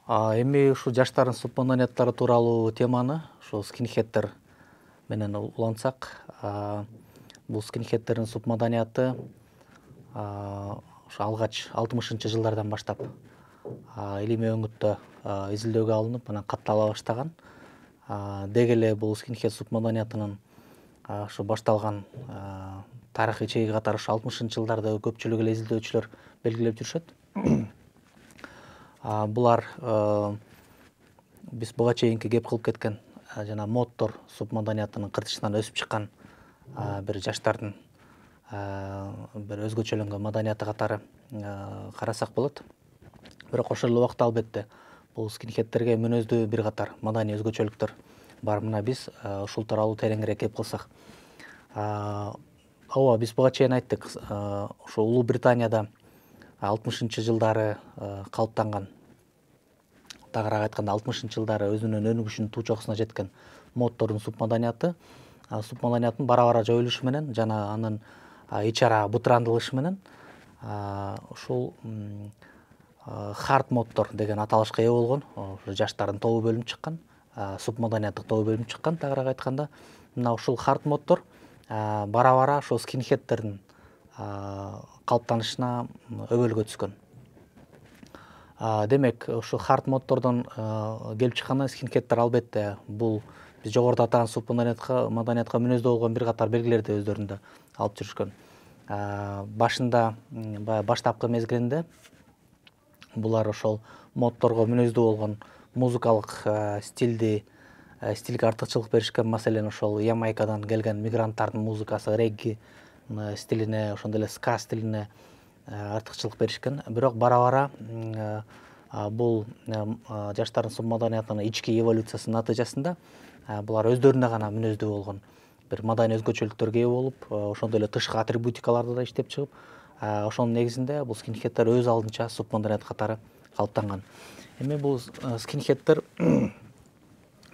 Эми ушу жаштардын субмаданияттары тууралуу теманы ушу скинхеддер менен улантсак, бул скинхеддердин субмаданияты ушу алгач 60-жылдардан баштап илимий өңүттө изилдөөгө алынып, анан каттала баштаган. Деги эле бул скинхед субмаданиятынын ушу башталган тарыхый чеги катары ушу 60-жылдарды көпчүлүк эле изилдөөчүлөр белгилеп жүрүшөт. Булар биз буга чейинки кеп кылып кеткен жана моддор субмаданиятынын кыртышынан өсүп чыккан бир жаштардын бир өзгөчөлөнгөн маданияты катары карасак болот. Бирок ошол эле убакта албетте бул скинхеддерге мүнөздүү бир катар маданий өзгөчөлүктөр бар. Мына биз ушул тууралуу тереңирээк кеп кылсак. Ооба, биз буга чейин айттык, ошо Улуу Британияда 60-жылдары калыптанган, тагыраак айтканда 60-жылдары өзүнүн өнүгүшүнүн туу чокусуна жеткен моддордун субмаданиятынын бара-бара жоюлушу менен жана анын ич ара бутырандылышы менен ушул хард моддор деген аталышка ээ болгон жаштардын тобу бөлүнүп чыккан, субмаданияттык тобу бөлүнүп чыккан. Тагыраак айтканда, мына ушул хард моддор бара-бара ошол скинхеддердин калыптанышына өбөлгө түскөн. Демек, ушу хард моддордон келип чыкканда скинхеддер албетте бул биз жогоруда атаган субмаданиятка мүнөздүү болгон бир катар белгилерди өздөрүндө алып жүрүшкөн. Башында, баштапкы мезгилинде булар ошол моддорго мүнөздүү болгон музыкалык стилге артыкчылык беришкен. Маселен, ошол Ямайкадан келген мигранттардын музыкасы регги стилине, ошондой эле ска стилине артыкчылык беришкен. Бирок бара-бара бул жаштардын субмаданиятынын ички эволюциясынын натыйжасында булар өздөрүнө гана мүнөздүү болгон бир маданий өзгөчөлүктөргө ээ болуп, ошондой эле тышкы атрибутикаларды да иштеп чыгып, ошонун негизинде бул скинхеддер өз алдынча субмаданият катары калыптанган. Эми бул скинхеддер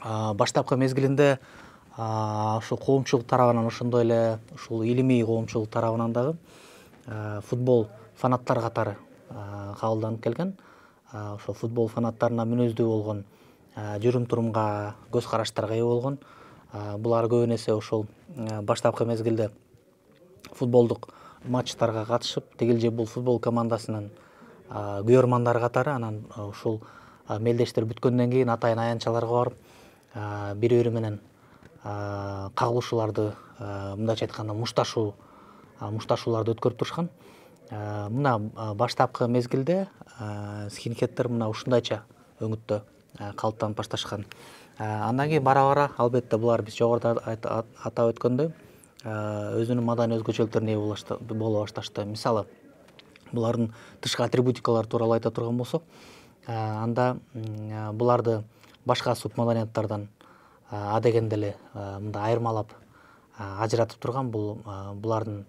баштапкы мезгилинде ушул коомчулук тарабынан, ошондой эле ушул илимий коомчулук тарабынан дагы футбол фанаттары катары кабылданып келген. Ошол футбол фанаттарына мүнөздүү болгон жүрүм-турумга, көз караштарга ээ болгон. Булар көбүн эсе ошол баштапкы мезгилде футболдук матчтарга катышып, тигил же бул футбол командасынын күйөрмандары катары, анан ушул мелдештер бүткөндөн кийин атайын аянтчаларга барып, бири-бири менен кагылышууларды, мындайча айтканда мушташууларды өткөрүп турушкан. Мына баштапкы мезгилде скинхеддер мына ушундайча өңүттө калыптанып башташкан. Андан кийин бара-бара албетте булар биз жогоруда атап өткөндөй өзүнүн маданий өзгөчөлүктөрүнө ээ боло башташты. Мисалы, булардын тышкы атрибутикалары тууралуу айта турган болсок, анда буларды башка субмаданияттардан адегенде эле мындай айырмалап ажыратып турган булардын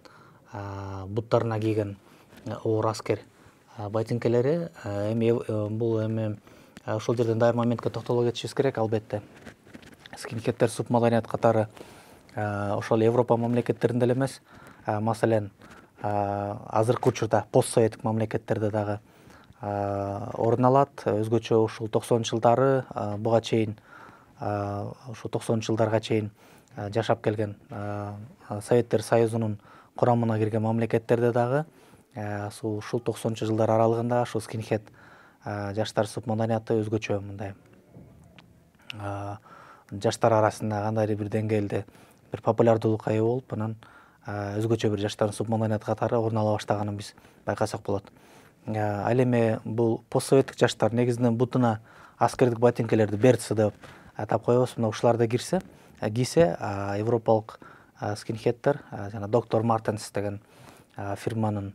буттарына кийген оор аскер ботинкелери. Бул ошол жерден дайыр моментке токтоло кетишибиз керек. Албетте скинхеддер субмаданият катары ошол Европа мамлекеттеринде эле эмес, маселен азыркы учурда постсоветтик мамлекеттерде дагы орун алат. Өзгөчө ушул 90-жылдары буга чейин, ушул 90-жылдарга чейин жашап келген Советтер Союзунун курамына кирген мамлекеттерде дагы ушул 90-жылдар аралыгында ушул скинхед жаштар субмаданияты өзгөчө мындай жаштар арасында кандайдыр бир деңгээлде бир популярдуулукка ээ болуп, анан өзгөчө бир жаштардын субмаданияты катары орун ала баштаганын биз байкасак болот. Ал эми бул постсоветтик жаштар негизинен бутуна аскердик ботинкелерди берцы деп атап коебуз. Мына ушуларды кийсе, европалык скинхеддер жана доктор Мартенс деген фирманын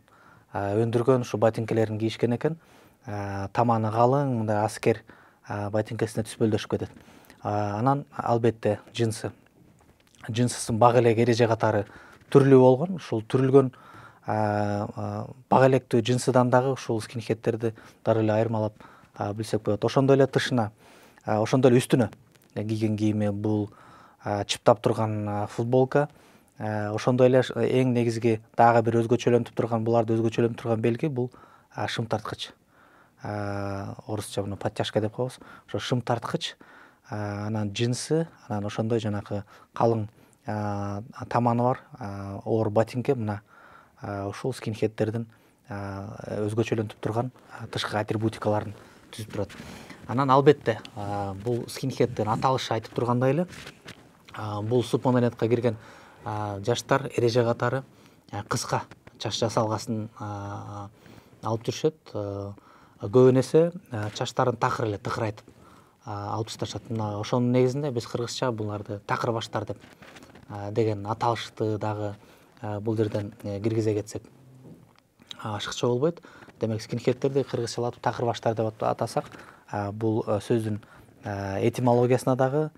өндүргөн ушу ботинкелерин кийишкен экен. Таманы калың, мындай аскер ботинкесине түспөлдөшүп кетет. Анан албетте джинсысын бак элек эреже катары түрлүү болгон. Ушул түрүлгөн бак электүү джинсыдан дагы ушул скинхеддерди дароо эле айырмалап билсек болот. Ошондой эле тышына, ошондой эле үстүнө кийген кийими бул чыптап турган футболка. Ошондой эле эң негизги дагы бир өзгөчөлөнтүп турган, буларды өзгөчөлөнтүп турган белги бул шым тарткыч. орусча муну подтяжка деп коебуз, ошо шым тарткыч, анан джинсы, анан ошондой жанагы калың таманы бар оор ботинке, мына ушул скинхеддердин өзгөчөлөнтүп турган тышкы атрибутикаларын түзүп турат. Анан албетте бул скинхеддин аталышы айтып тургандай эле, бул субмаданиятка кирген жаштар эреже катары кыска чач жасалгасын алып жүрүшөт. Көбүн эсе чачтарын такыр эле тыкырайтып алып ташташат. Мына ошонун негизинде биз кыргызча буларды такыр баштар деп деген аталышты дагы бул жерден киргизе кетсек ашыкча болбойт. Демек скинхеддерди кыргызчалатып такыр баштар деп атасак, бул сөздүн этимологиясына дагы,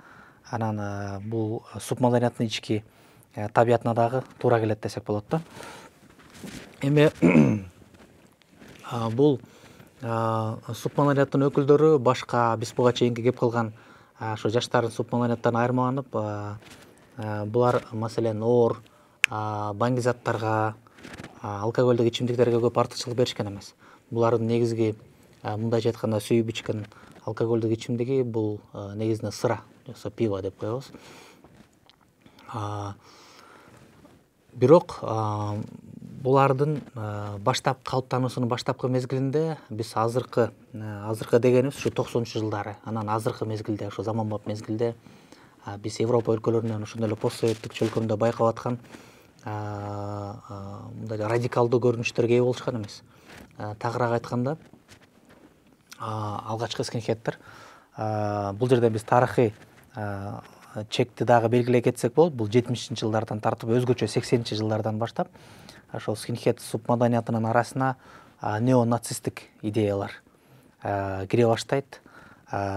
анан бул субмаданияттын ички табиятына дагы туура келет десек болот да. Эми бул субмаданияттын өкүлдөрү башка биз буга чейинки кеп кылган ошо жаштардын субмаданияттан айырмаланып, булар маселен оор баңгизаттарга, алкоголдук ичимдиктерге көп артыкчылык беришкен эмес. Булардын негизги мындайча айтканда сүйүп ичкен алкоголдук ичимдиги бул негизинен сыра, жоксо пиво деп коебуз. Бирок булардын баштап калыптануусунун баштапкы мезгилинде биз азыркы дегенибиз ушу 90-жылдары, анан азыркы мезгилде, ошо заманбап мезгилде биз Европа өлкөлөрүнөн ошондой эле постсоветтик чөлкөмдө байкап аткан мындай радикалдуу көрүнүштөргө ээ болушкан эмес. Тагыраак айтканда, алгачкы скинхеддер, бул жерде биз тарыхый чекти дагы белгилей кетсек болот. Бул 70-жылдардан тартып өзгөчө 80-жылдардан баштап ошол скинхед субмаданиятынын арасына неонацисттик идеялар кире баштайт,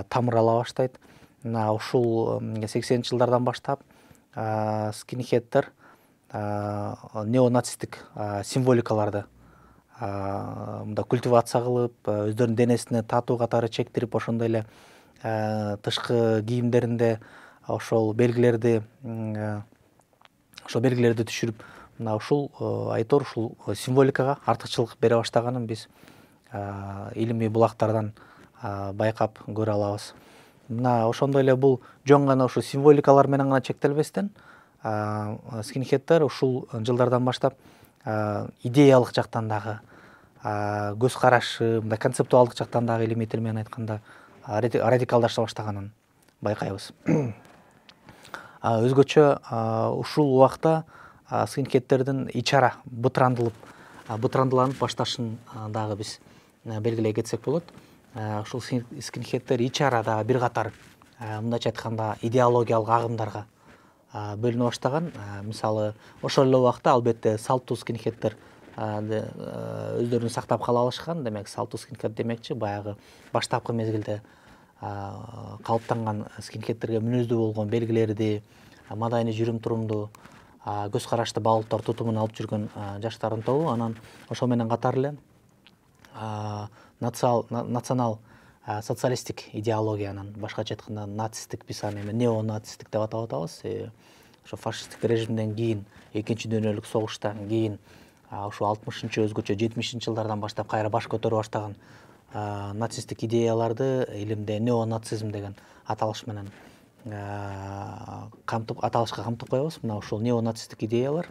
тамыр ала баштайт. Мына ушул 80-жылдардан баштап скинхеддер неонацисттик символикаларды мында культивация кылып, өздөрүнүн денесине татуу катары чектирип, ошондой эле тышкы кийимдеринде ошол белгилерди түшүрүп, мына ушул айтор ушул символикага артыкчылык бере баштаганын биз илимий булактардан байкап көрө алабыз. Мына ошондой эле бул жөн гана ушу символикалар менен гана чектелбестен, скинхеддер ушул жылдардан баштап идеялык жактан дагы, көз карашы, мындай концептуалдык жактан дагы илимий тил менен айтканда радикалдаша баштаганын байкайбыз. Өзгөчө ушул убакта скинхеддердин ичара бытрандыланып башташын дагы биз белгилей кетсек болот. Ушул скинхеддер ичара дагы бир катар мындайча айтканда идеологиялык агымдарга бөлүнө баштаган. Мисалы, ошол эле убакта албетте салттуу скинхеддер өздөрүн сактап кала алышкан. Демек, салттуу скинхед демекчи баягы баштапкы мезгилде калыптанган скинхеддерге мүнөздүү болгон белгилерди, маданий жүрүм-турумду, көз карашты багыттар тутумун алып жүргөн жаштардын тобу. Анан ошол менен катар эле национал социалисттик идеологиянын, башкача айтканда нацисттик, биз аны эми неонацисттик деп атап атабыз. Ошо фашисттик режимден кийин, экинчи дүйнөлүк согуштан кийин, ошо 60-чы, өзгөчө 70-жылдардан баштап кайра баш көтөрө баштаган нацисттик идеяларды илимде неонацизм деген аталыш менен аталышка камтып коебуз. Мына ушул неонацисттик идеяларды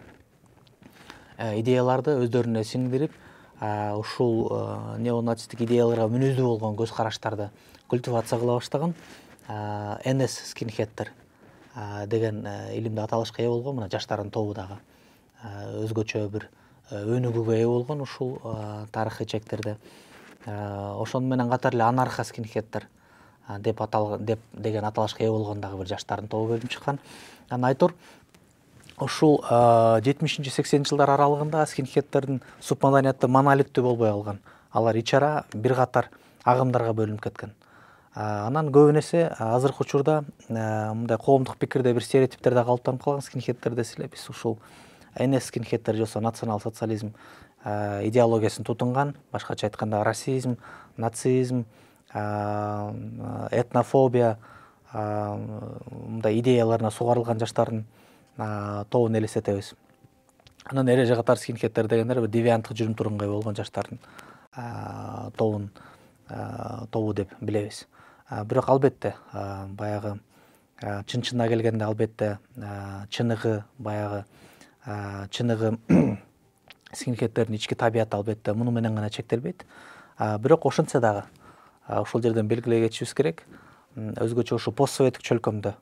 өздөрүнө сиңдирип, ушул неонацисттик идеяларга мүнөздүү болгон көз караштарды культивация кыла баштаган НС скинхеддер деген илимде аталышка ээ болгон. Мына жаштардын тобу дагы өзгөчө бир өнүгүүгө ээ болгон ушул тарыхый чектерде. Ошону менен катар эле анарха скинхеддер деген аталышка ээ болгон дагы бир жаштардын тобу бөлүнүп чыккан. Анан айтор ушул 70-80-жылдар аралыгында скинхеддердин субмаданияты монолиттүү болбой калган. Алар ичара бир катар агымдарга бөлүнүп кеткен. Анан көбүн эсе азыркы учурда мындай коомдук пикирде бир стереотиптер да калыптанып калган. Скинхеддер деселе биз ушул НС скинхеддер жоксо национал социализм идеологиясын тутунган, башкача айтканда расизм, нацизм, этнофобия мындай идеяларына сугарылган жаштардын тобун элестетебиз. Анан эреже катар скинхеддер дегендер бир девианттык жүрүм-турумга болгон жаштардын тобун тобу деп билебиз. Бирок албетте баягы чын-чынына келгенде албетте чыныгы баягы чыныгы скинхедтердин ички табияты албетте муну менен гана чектелбейт. Бирок ошентсе дагы ушул жерден белгилей кетишибиз керек. Өзгөчө ушул постсоветтик чөлкөмдө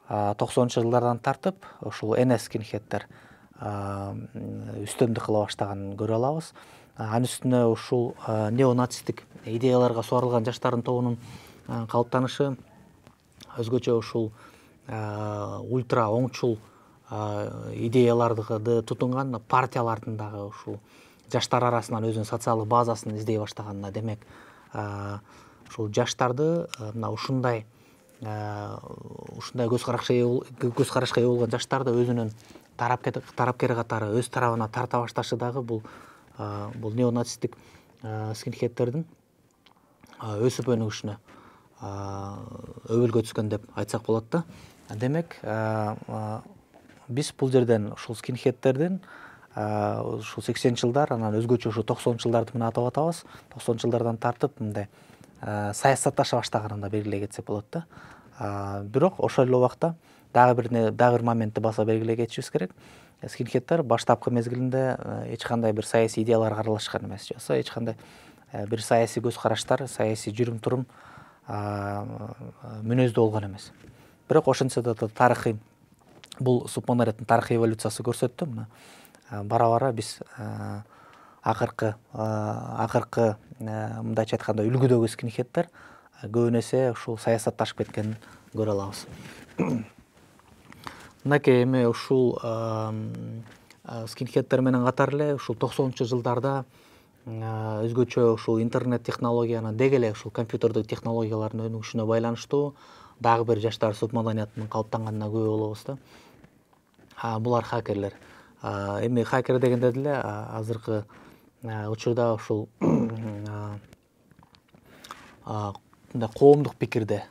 90-чы жылдардан тартып ушул эне скинхедтер үстөмдүк кыла баштаганын көрө алабыз. Анын үстүнө ушул неонацисттик идеяларга суарылган жаштардын тобунун калыптанышы, өзгөчө ушул ультра оңчул идеяларды тутунган партиялардын дагы ушул жаштар арасынан өзүнүн социалдык базасын издей баштаганына, демек ушул жаштарды мына ушундай көз карашка ээ болгон жаштарды өзүнүн тарапкери катары өз тарабына тарта башташы дагы бул неонацисттик скинхедтердин өсүп өнүгүшүнө өбөлгө түскөн деп айтсак болот да. Демек биз бул жерден ушул скинхедтердин ушул 80 жылдар, анан өзгөчө ушул 90 жылдарды менен атап атабыз. 90 жылдардан тартып мындай саясатташа баштаганын да белгилей кетсек болот да. Бирок ошол эле убакта дагы бир моментти баса белгилей кетишибиз керек. Скинхедтер баштапкы мезгилинде эч кандай бир саясий идеяларга аралашкан эмес, жаса эч кандай бир саясий көз караштар, саясий жүрүм-турум мүнөздүү болгон эмес. Бирок ошентсе да тарыхый бул субмаданияттын тарыхый эволюциясы көрсөттү. Мына бара-бара биз акыркы мындайча айтканда үлгүдөгү скинхедтер көбүн эсе ушул саясатташып кеткенин көрө алабыз. Мынакей эми ушул скинхедтер менен катар эле ушул 90-чы жылдарда өзгөчө ушул интернет технологияны деги эле ушул компьютердик технологиялардын өнүгүшүнө байланыштуу дагы бир жаштар субмаданиятынын калыптанганына күбө болобуз да. Булар хакерлер. Эми хакер дегенде деле азыркы учурда ушул мындай коомдук пикирде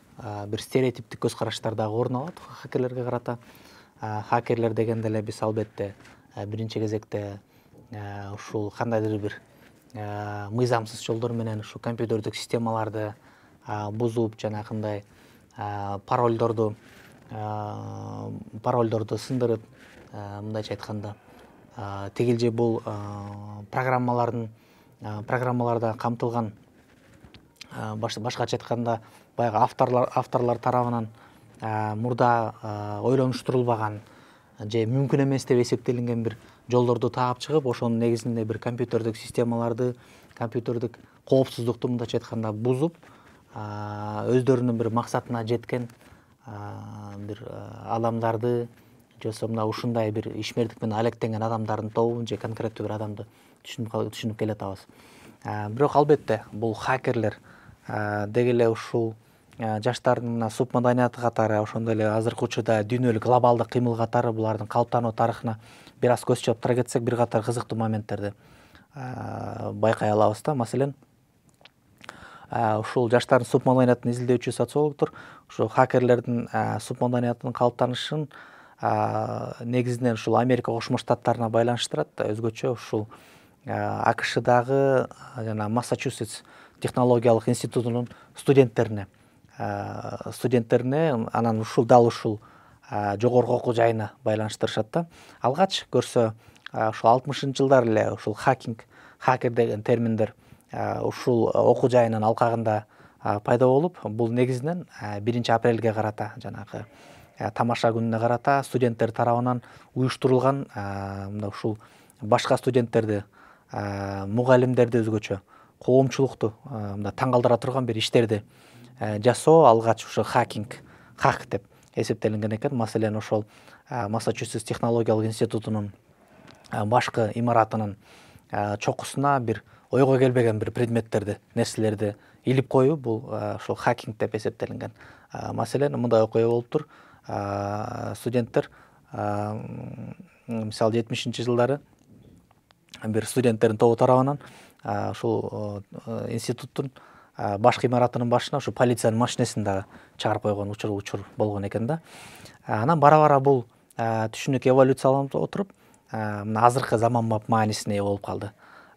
бир стереотиптик көз караштар дагы орун алат хакерлерге карата. Хакерлер дегенде эле биз албетте биринчи кезекте ушул кандайдыр бир мыйзамсыз жолдор менен ушу компьютердик системаларды бузуп, жанагындай паролдорду сындырып, мындайча айтканда тигил же бул программаларда камтылган башкача айтканда баягы авторлор тарабынан мурда ойлонуштурулбаган же мүмкүн эмес деп эсептелинген бир жолдорду таап чыгып, ошонун негизинде бир компьютердик системаларды, компьютердик коопсуздукту мындайча айтканда бузуп, өздөрүнүн бир максатына жеткен бир адамдарды, же мына ушундай бир ишмердик менен алектенген адамдардын тобун же конкреттүү бир адамды түшүнүп келатабыз. Бирок албетте бул хакерлер деги эле ушул жаштардын мына субмаданияты катары, ошондой эле азыркы учурда дүйнөлүк глобалдык кыймыл катары булардын калыптануу тарыхына бир аз көз чыгып тура кетсек, бир катар кызыктуу моменттерди байкай алабыз да. Маселен, ушул жаштардын субмаданиятын изилдөөчү социологдор ушул хакерлердин субмаданиятынын калыптанышын негизинен ушул Америка Кошмо Штаттарына байланыштырат. Өзгөчө ушул АКШдагы жана Массачусетс технологиялык институтунун студенттерине, анан ушул жогорку окуу жайына байланыштырышат да. Алгач көрсө ушул 60-жылдар эле ушул хакер деген терминдер ушул окуу жайынын алкагында пайда болуп, бул негизинен 1-апрелге карата, жанагы тамаша күнүнө карата студенттер тарабынан уюштурулган мына ушул башка студенттерди, мугалимдерди, өзгөчө коомчулукту мында таң калтыра турган бир иштерди жасоо алгач ушу хак деп эсептелинген экен. Маселен, ошол Массачусетс технологиялык институтунун башкы имаратынын чокусуна бир ойго келбеген бир предметтерди, нерселерди илип коюу, бул ошол хакинг деп эсептелинген. Маселен, мындай окуя болуптур. Студенттер мисалы 70-жылдары бир студенттердин тобу тарабынан ушул институттун башкы имаратынын башына ушу полициянын машинесин дагы чыгарып койгон учур болгон экен да. Анан бара-бара бул түшүнүк эволюцияланып отуруп, мына азыркы заманбап маанисине ээ болуп калды.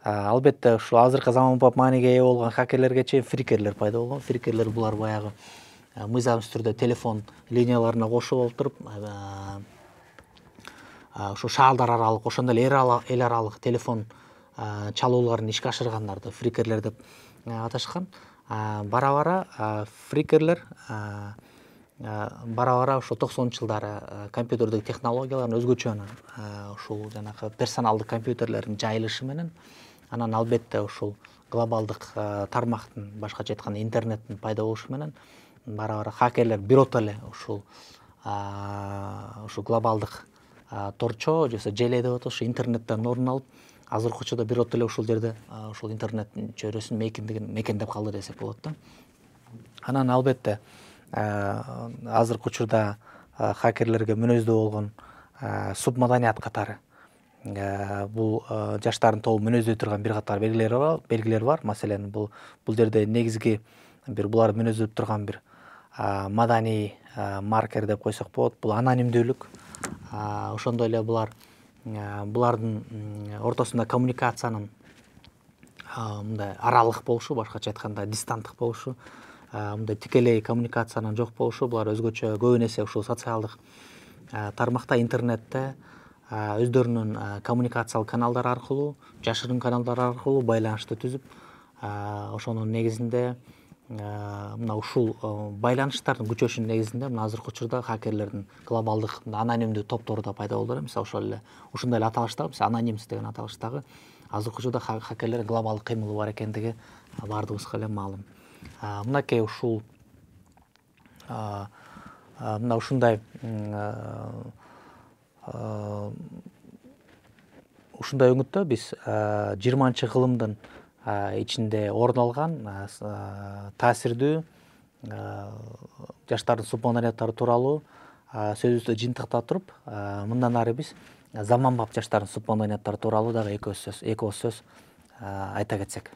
Албетте ушу азыркы заманбап мааниге ээ болгон хакерлерге чейин фрикерлер пайда болгон. Фрикерлер булар баягы мыйзамсыз түрдө телефон линияларына кошуп алып туруп, ушу шаалдар аралык, ошондой эле эл аралык телефон чалууларын ишке ашыргандарды фрикерлер деп аташкан. Бара-бара фрикерлер бара-бара ошо 90 жылдары компьютердик технологиялардын өзгөчөнү ушул жанагы персоналдык компьютерлердин жайылышы менен, анан албетте ушул глобалдык тармактын, башкача айтканда интернеттин пайда болушу менен бара-бара хакерлер бирото эле ушул глобалдык торчо же желе деп атат, ушу интернеттен орун алып, азыркы учурда бирото эле ушул жерде ушул интернеттин чөйрөсүн мекендеп калды десек болот да. Анан албетте азыркы учурда хакерлерге мүнөздүү болгон субмаданият катары. Бул жаштардын тобу мүнөздөй турган бир катар белгилер бар. Маселен, бул жерде негизги бир булар мүнөздөп турган бир маданий маркер деп койсок болот. Бул анонимдүүлүк. Ошондой эле булардын ортосунда коммуникациянын мындай аралык болушу, башкача айтканда дистанттык болушу, мындай тикелей коммуникациянын жок болушу, булар өзгөчө көбүн эсе ушул социалдык тармакта, интернетте өздөрүнүн коммуникациялык каналдары аркылуу, жашырын каналдар аркылуу байланышты түзүп, ошонун негизинде мына ушул байланыштардын күчөшүнүн негизинде мына азыркы учурда хакерлердин глобалдык анонимдүү топтору да пайда болду. Мисалы ошол эле ушундай эле аталыштагы, анонимс деген аталыштагы азыркы учурда хакерлер глобалдык кыймылы бар экендиги баардыгыбызга эле маалым. Мынакей ушул мына ушундай өңүттө биз 20-кылымдын ичинде орун алган таасирдүү жаштардын субмаданияттары тууралуу сөзүбүздү жыйынтыктап туруп, мындан ары биз заманбап жаштардын субмаданияттары тууралуу дагы эки ооз сөз айта кетсек.